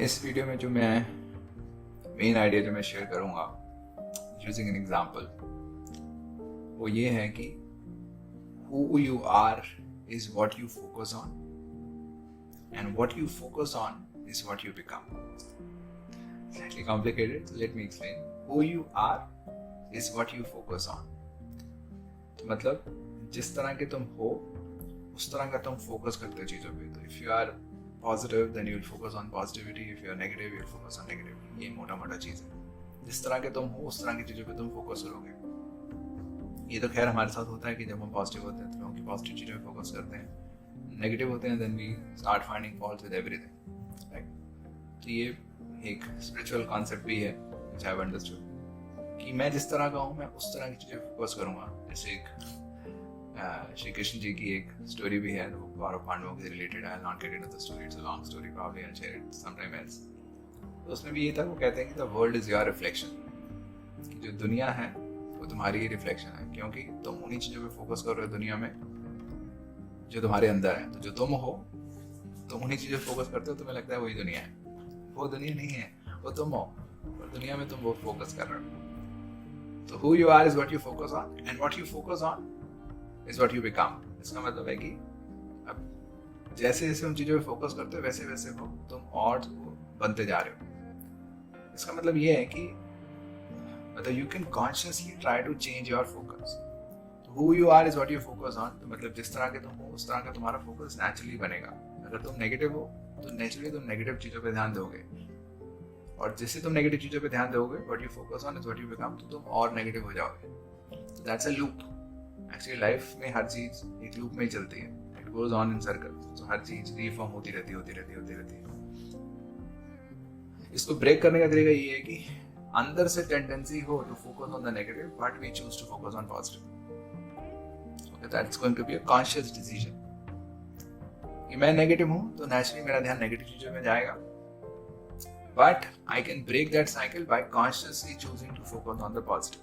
इस वीडियो में जो मैं मेन आइडिया जो मैं शेयर करूँगा यूजिंग एन एग्जांपल, वो ये है कि who you are is what you focus on and what you focus on is what you become. Slightly complicated, so let me explain. Who you are is what you focus on. तो मतलब जिस तरह के तुम हो उस तरह का तुम फोकस करते हो चीज़ों पे. तो if you are positive then you will focus on positivity, if you are negative you will focus on negativity. ये मोटा मोटा चीज़ है. जिस तरह के तुम हो उस तरह की चीज़ों पे तुम फोकस करोगे. ये तो खैर हमारे साथ होता है कि जब हम पॉजिटिव होते हैं तो हम पॉजिटिव चीज़ों पे फोकस करते हैं, नेगेटिव होते हैं then we start finding faults with everything, right. तो ये एक स्पिरिचुअल कॉन्सेप्ट भी है व्हिच आई हैव अंडरस्टूड कि मैं जिस तरह का हूँ मैं उस तरह की चीज़ें फोकस करूँगा. जैसे एक श्री कृष्ण जी की एक स्टोरी भी है, वो कौरव पांडवों से related. I will not get into the story, it's a long story, probably I will share it some time else. तो उसमें भी ये था, वो कहते हैं कि the world is your reflection, कि जो दुनिया है वो तुम्हारी ही रिफ्लेक्शन है, क्योंकि तुम उन्हीं चीज़ों पे फोकस कर रहे हो दुनिया में जो तुम्हारे अंदर है. तो जो तुम हो तुम उन्हीं चीज़ों पे फोकस करते हो, तुम्हें लगता है वही दुनिया है. वो दुनिया नहीं है, वो तुम हो, और दुनिया में तुम वो फोकस कर रहे हो. तो who you are is what you focus on and what you focus on is what you become. इसका मतलब है कि अब जैसे जैसे उन चीज़ों पे फोकस करते हो वैसे वैसे वो तुम और बनते जा रहे हो. इसका मतलब ये है कि मतलब you can consciously try to change your focus. तो who you are is what you focus on. तो मतलब जिस तरह के तुम हो उस तरह का तुम्हारा फोकस नेचुरली बनेगा. अगर तुम नेगेटिव हो तो नेचुरली तुम नेगेटिव चीज़ों पे ध्यान दोगे, और जैसे तुम नेगेटिव चीज़ों पे ध्यान दोगे what you focus on is what you become, तो तुम और नेगेटिव हो जाओगे. तो that's a loop. Actually life में हर चीज़ एक लूप में ही चलती है. It goes on in circle. तो हर चीज़ रीफॉर्म होती रहती है. इसको ब्रेक करने का तरीका ये है कि अंदर से टेंडेंसी हो to focus on the negative but we choose to focus on positive. Okay, that's going to be a conscious decision कि मैं नेगेटिव हूं तो नेचुरली मेरा ध्यान नेगेटिव चीजों में जाएगा, but I can break that cycle by consciously choosing to focus on the positive.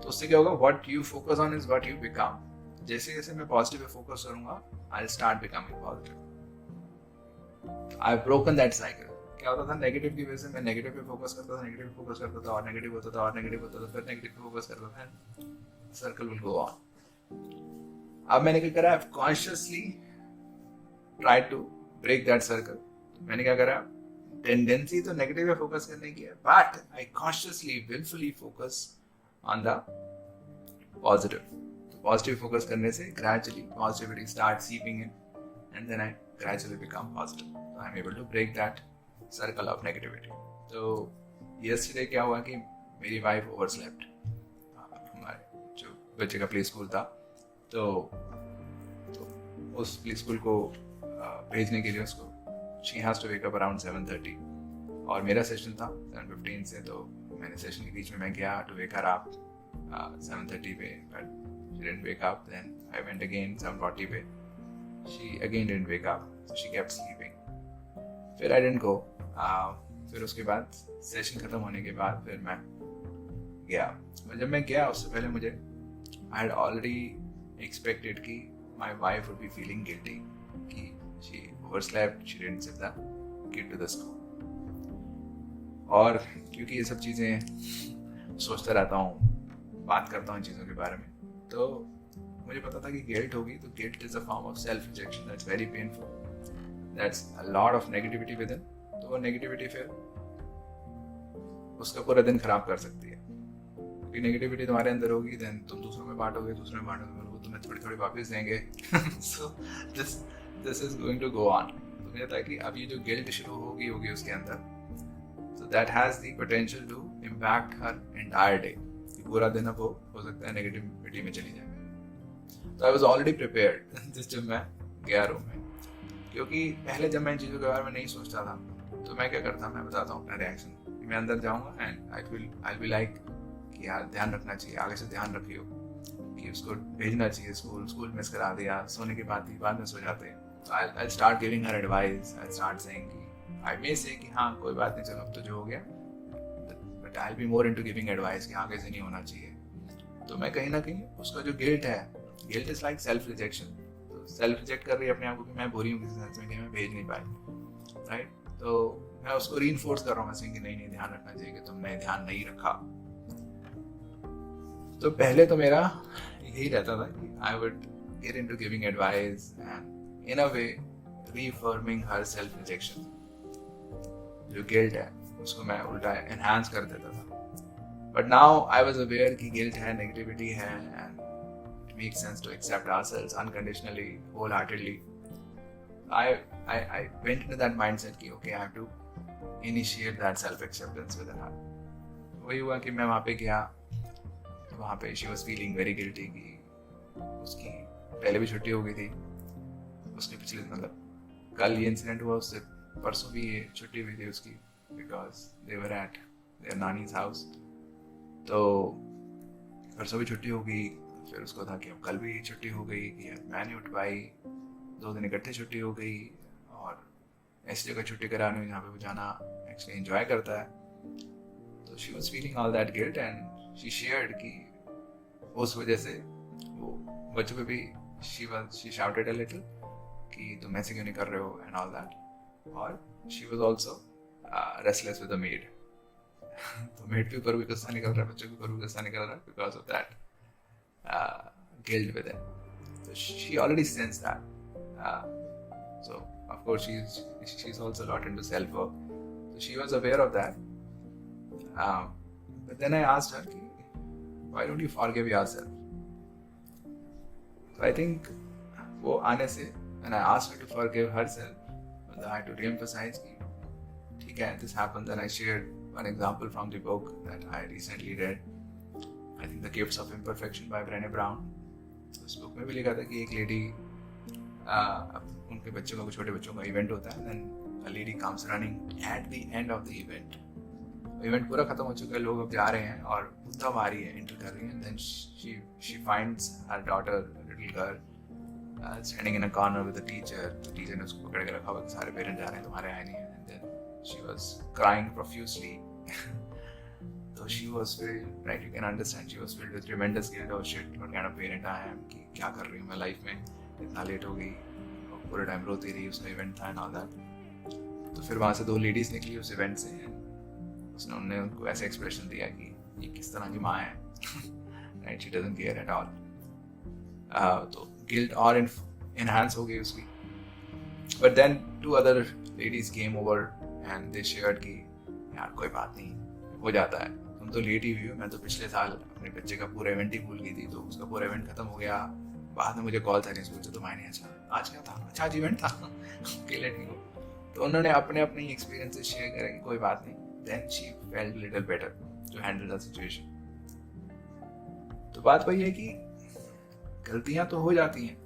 तो उससे क्या होगा, what you focus on is what you become. जैसे जैसे मैं पॉजिटिव पे फोकस करूंगा I will start becoming positive. I have broken that cycle. क्या होता था, नेगेटिव की वजह से मैं नेगेटिव पे फोकस करता था, नेगेटिव पे फोकस करता था, और नेगेटिव होता था, और नेगेटिव होता था, फिर नेगेटिव पे फोकस करता था, सर्कल विल गो ऑन. अब मैंने क्या करा, I consciously try to break that circle. मैंने क्या करा, टेंडेंसी तो नेगेटिव पे फोकस करने की है, but I consciously wilfully focus on the positive. तो पॉजिटिव फोकस करने से gradually positivity start seeping in and then I gradually become positive. So I'm able to break that circle of negativity. तो yesterday क्या हुआ कि मेरी wife ओवरस्लेप्ट. हमारे जो बच्चे का प्ले स्कूल था, तो उस प्ले स्कूल को भेजने के लिए उसको she has to wake up around 7:30 और मेरा सेशन था 7:15 से. तो मैंने सेशन के बीच में मैं गया to wake her up 7:30 पे, but she didn't wake up. Then I went again 7:40 पे, she again didn't wake up, so she kept sleeping. फिर आई डेंट गो. फिर उसके बाद सेशन खत्म होने के बाद फिर मैं गया. और जब मैं गया उससे पहले मुझे आई हैड ऑलरेडी एक्सपेक्टेड कि my wife would be feeling guilty कि she overslept, she didn't sit the kid to the school. और क्योंकि ये सब चीज़ें सोचता रहता हूँ, बात करता हूँ इन चीज़ों के बारे में, तो मुझे पता था कि गिल्ट होगी. तो guilt is a form of self rejection that's very painful. That's a lot of negativity within. तो वो नेगेटिविटी फिर उसका पूरा दिन खराब कर सकती है, क्योंकि नेगेटिविटी तुम्हारे अंदर होगी, देन तुम दूसरों में बांटोगे, वो तुम्हें थोड़ी थोड़ी वापस देंगे. So this is going to go on. तो मुझे था कि अब ये जो गिल्ट शुरू होगी उसके अंदर, so that has the potential to impact her entire day. पूरा दिन अब वो हो सकता है नेगेटिविटी में चली जाए. तो I was already prepared जब मैं गया रूम में, क्योंकि पहले जब मैं इन चीज़ों के बारे में नहीं सोचता था तो मैं क्या करता, मैं बताता हूँ अपना रिएक्शन. मैं अंदर जाऊँगा एंड आई विल लाइक कि यार ध्यान रखना चाहिए, आगे से ध्यान रखियो कि उसको भेजना चाहिए स्कूल मिस करा दिया, सोने की बाद में सो जाते हैं. तो I start giving her advice. I start saying कि आई मे से कि हाँ कोई बात नहीं, चलो अब तो जो हो गया, but I will be more into giving advice कि आगे से नहीं होना चाहिए. तो मैं कहीं ना कहीं उसका जो गिल्ट है, guilt is like self rejection. Self reject कर रही है अपने आप को कि मैं बुरी हूँ किसी सेंस में कि मैं भेज नहीं पाई, राइट. तो मैं उसको रीइंफोर्स कर रहा हूँ कि नहीं ध्यान रखना चाहिए कि तुमने ध्यान नहीं रखा। तो पहले तो मेरा यही रहता था कि I would get into giving advice and in a way reaffirming her self rejection. जो गिल्ट है उसको मैं उल्टा एनहांस कर देता था। But now I was aware कि गिल्ट है, नेगेटिविटी है, and it makes sense to accept ourselves unconditionally, whole heartedly. I went into that mindset कि okay, I have to initiate that self-acceptance within her. वही हुआ कि मैं वहाँ पे गया, तो वहाँ पे she was feeling very guilty कि उसकी पहले भी छुट्टी हो गई थी, उसके पिछले मतलब कल ये इंसिडेंट हुआ, उससे परसों भी ये छुट्टी हुई थी उसकी, because they were at their नानी's house। तो परसों भी छुट्टी हो गई, फिर उसको था कि अब कल भी छुट्टी हो गई कि यार मैं नहीं उठ पाई, 2 दिन इकट्ठे छुट्टी हो गई, और ऐसी जगह छुट्टी कराने में जहाँ पे वो जाना एक्चुअली एंजॉय करता है। तो she was feeling all that guilt and she shared कि उस वजह से वो बच्चों पे भी शी शाउटेड अ लिटिल कि तुम ऐसे क्यों नहीं कर रहे हो एंड ऑल दैट। और she was also restless with the made. तो मेड के ऊपर भी गुस्सा निकल रहा है, बच्चों के ऊपर भी गुस्सा निकल रहा है because of that guilt with it. तो she already sensed that. So of course she's also a lot into self-work, so she was aware of that. But then I asked her, why don't you forgive yourself? So I think वो आने से when I asked her to forgive herself, I had to re-emphasize कि ठीक है, this happened, and I shared one example from the book that I recently read, I think The Gifts of Imperfection by Brené Brown। उस book में भी लिखा था कि एक लेडी उनके बच्चों का, छोटे बच्चों का इवेंट होता है, then a lady comes running at the end of the event. Event पूरा खत्म हो चुका है, लोग अब जा रहे हैं और वो तब आ रही है, एंटर कर रही है, then she finds her daughter, little girl, standing in a corner with the teacher. तो टीचर ने उसको पकड़ के रखा हुआ कि सारे पेरेंट्स जा रहे हैं, तुम्हारे आए नहीं है, and then she was crying profusely. तो she was filled, right, you can understand, she was filled with tremendous guilt, oh shit, what kind of parent I am, कि क्या कर रही हूँ मैं लाइफ में, इतना लेट हो गई, पूरे टाइम रोती रही, उसका इवेंट था एंड ऑल दैट। तो फिर वहाँ से 2 लेडीज निकली उस इवेंट से, उन्होंने उनको ऐसे एक्सप्रेशन दिया कि ये किस तरह की माँ है, right, she doesn't care at all. तो गिल्ट और एनहांस हो गई उसकी। But then 2 other ladies came over and they shared कि यार कोई बात नहीं, हो जाता है, तुम तो लेट ही हुई हो, मैं तो पिछले साल अपने बच्चे का पूरा इवेंट ही भूल गई थी, तो उसका पूरा इवेंट खत्म हो गया, बाद में मुझे कॉल था स्कूल से, तो मैंने अच्छा आज क्या था, अच्छा आज इवेंट था, अकेले ठीक हो। तो उन्होंने अपने अपने एक्सपीरियंसेस शेयर करे कि कोई बात नहीं, then she felt little better to handle the situation. तो बात वही है कि गलतियां तो हो जाती हैं,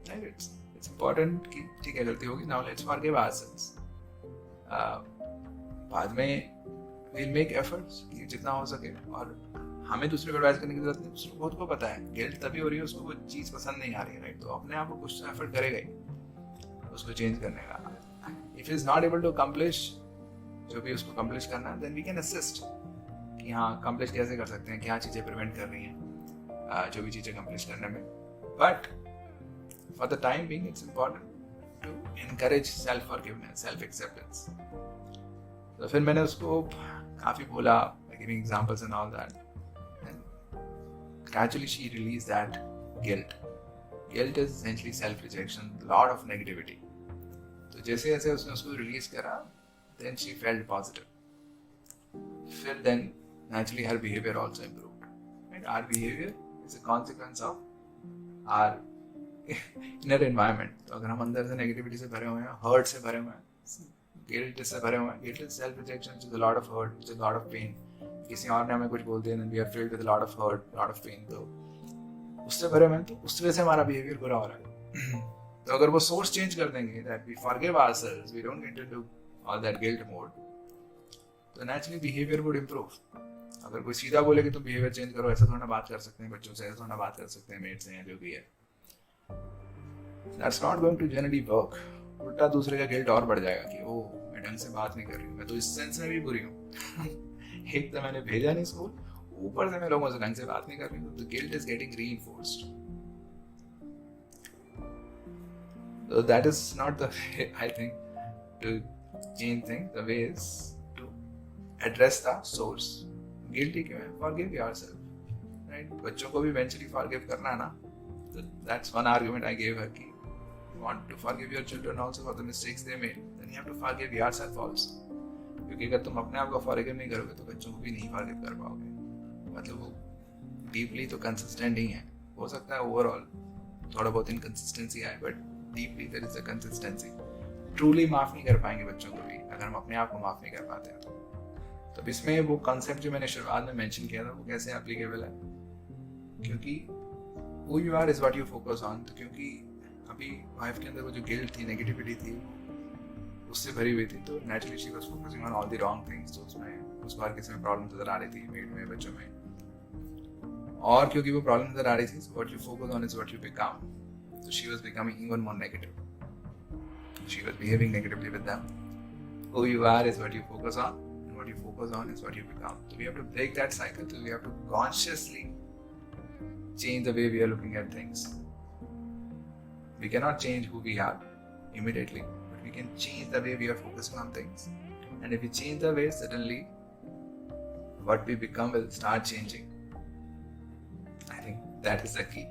राइट, इट्स इम्पोर्टेंट कि ठीक है गलती होगी, नाउ लेट्स फॉरगिव आवरसेल्व्स। बाद में we'll make efforts कि जितना हो सके, और हमें दूसरे को एडवाइस करने की जरूरत नहीं, दूसरे को खुद को पता है गिल्ट तभी हो रही है, उसको वो चीज़ पसंद नहीं आ रही है, राइट, तो अपने आप को कुछ एफर्ट करेगा ही उसको चेंज करने का। If is not able to accomplish जो भी उसको अकम्प्लिश करना है, देन वी कैन असिस्ट कि हाँ अकम्प्लिश कैसे कर सकते हैं, क्या चीज़ें प्रिवेंट कर रही हैं जो भी चीज़ें अकम्प्लिश करने में। But for the time being it's important to encourage self forgiveness, self acceptance. तो फिर मैंने उसको काफ़ी बोला, giving examples and all that, gradually she released that guilt. Guilt is essentially self-rejection, lot of negativity. तो जैसे जैसे उसने उसको रिलीज करा, then she felt positive. फिर then naturally her behavior also improved. Right? Our behavior is a consequence of our inner environment. तो अगर हम अंदर से negativity से भरे हुए हैं, hurt से भरे हुए हैं, guilt से भरे हुए हैं, guilt is self-rejection, which is a lot of hurt, which is a lot of pain. किसी और ने हमें कुछ बोल दिया, then we are filled with a lot of hurt, lot of pain, तो उससे भरे में, तो उस वजह से हमारा बिहेवियर बुरा हो रहा है। तो अगर वो सोर्स चेंज कर देंगे, that we forgive ourselves, we don't get into all that guilt mode, तो naturally behavior would improve. अगर कोई सीधा बोले कि तुम बिहेवियर चेंज करो, ऐसा थोड़ा बात कर सकते हैं बच्चों से, ऐसा थोड़ा बात कर सकते हैं मेट से या जो भी है, that's not going to generally work. उल्टा दूसरे का गिल्ट और बढ़ जाएगा कि ओ मैं ढंग से बात नहीं कर रही हूँ, मैं तो इस सेंस में भी बुरी हूँ। एक तो मैंने भेजा नहीं स्कूल, ऊपर से मैं लोगों से ढंग से बात नहीं कर रही हूँ, तो guilt is getting reinforced. So that is not the way, I think, to change things, the way is to address the source. Guilty क्यों है? Forgive yourself, right? बच्चों को भी eventually forgive करना है ना, so that's one argument I gave her कि you want to forgive your children also for the mistakes they made, then you have to forgive yourself also. क्योंकि अगर तुम अपने आप को forgive नहीं करोगे तो बच्चों को भी नहीं forgive कर पाओगे. मतलब वो डीपली तो कंसिस्टेंट ही है. हो सकता है ओवरऑल थोड़ा बहुत इनकंसिस्टेंसी आए, but deeply there is a consistency. Truly माफ नहीं कर पाएंगे बच्चों को भी अगर हम अपने आप को माफ नहीं कर पाते हैं. तो इसमें वो कॉन्सेप्ट जो मैंने शुरुआत में मेंशन किया था वो कैसे एप्लीकेबल है, क्योंकि who you are is what you focus on. तो क्योंकि अभी वाइफ के अंदर वो जो गिल्ट थी, नेगेटिविटी थी, उससे भरी हुई थी, तो naturally she was focusing on all the wrong things. तो उसमें उस बार किसी में प्रॉब्लम नजर आ रही थी, मेड में, बच्चों में, और क्योंकि वो प्रॉब्लम नजर आ रही थी, what you focus on is what you become. So she was becoming even more negative. She was behaving negatively with them. Who you are is what you focus on, and what you focus on is what you become. So we have to break that cycle. So we have to consciously change the way we are looking at things. We cannot change who we are immediately, but we can change the way we are focusing on things. And if we change the way, suddenly what we become will start changing. I think that is the key.